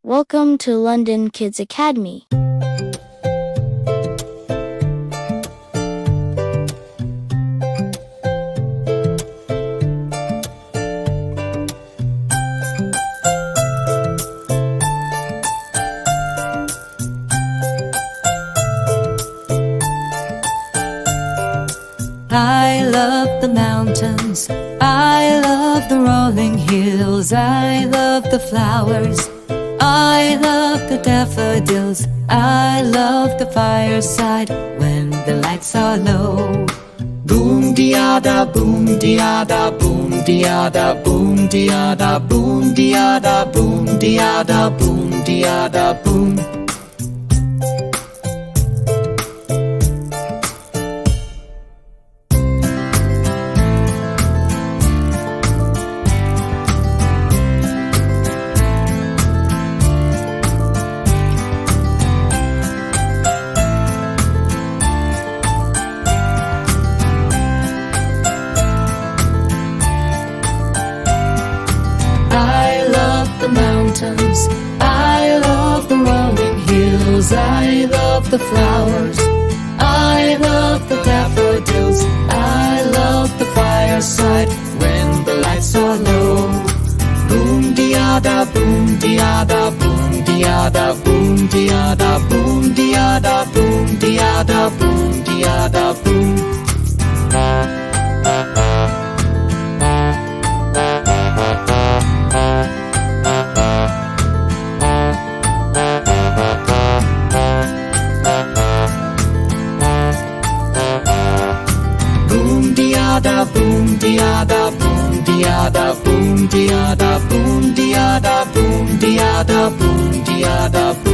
Welcome to London Kids Academy. I love the mountains, I love the rolling hills, I love the flowers, I love the daffodils, I love the fireside when the lights are low. Boom-dee-a-da, boom-dee-a-da, boom-dee-a-da, boom-dee-a-da, boom-dee-a-da, boom-dee-a-da, boom-dee-a-da, boom. I love the mountains, I love the rolling hills, I love the flowers, I love the daffodils, I love the fireside when the lights are low. Boom-dee-a-da, boom-dee-a-da, boom-dee-a-da, boom-dee-a-da, boom-dee-a-da, boom-dee-a-da, boom-dee-a-da, boom. Boom-dee-a-da, boom-dee-a-da, boom-dee-a-da, boom-dee-a-da, boom-dee-a-da, boom-dee-a-da, boom-dee-a-da, boom.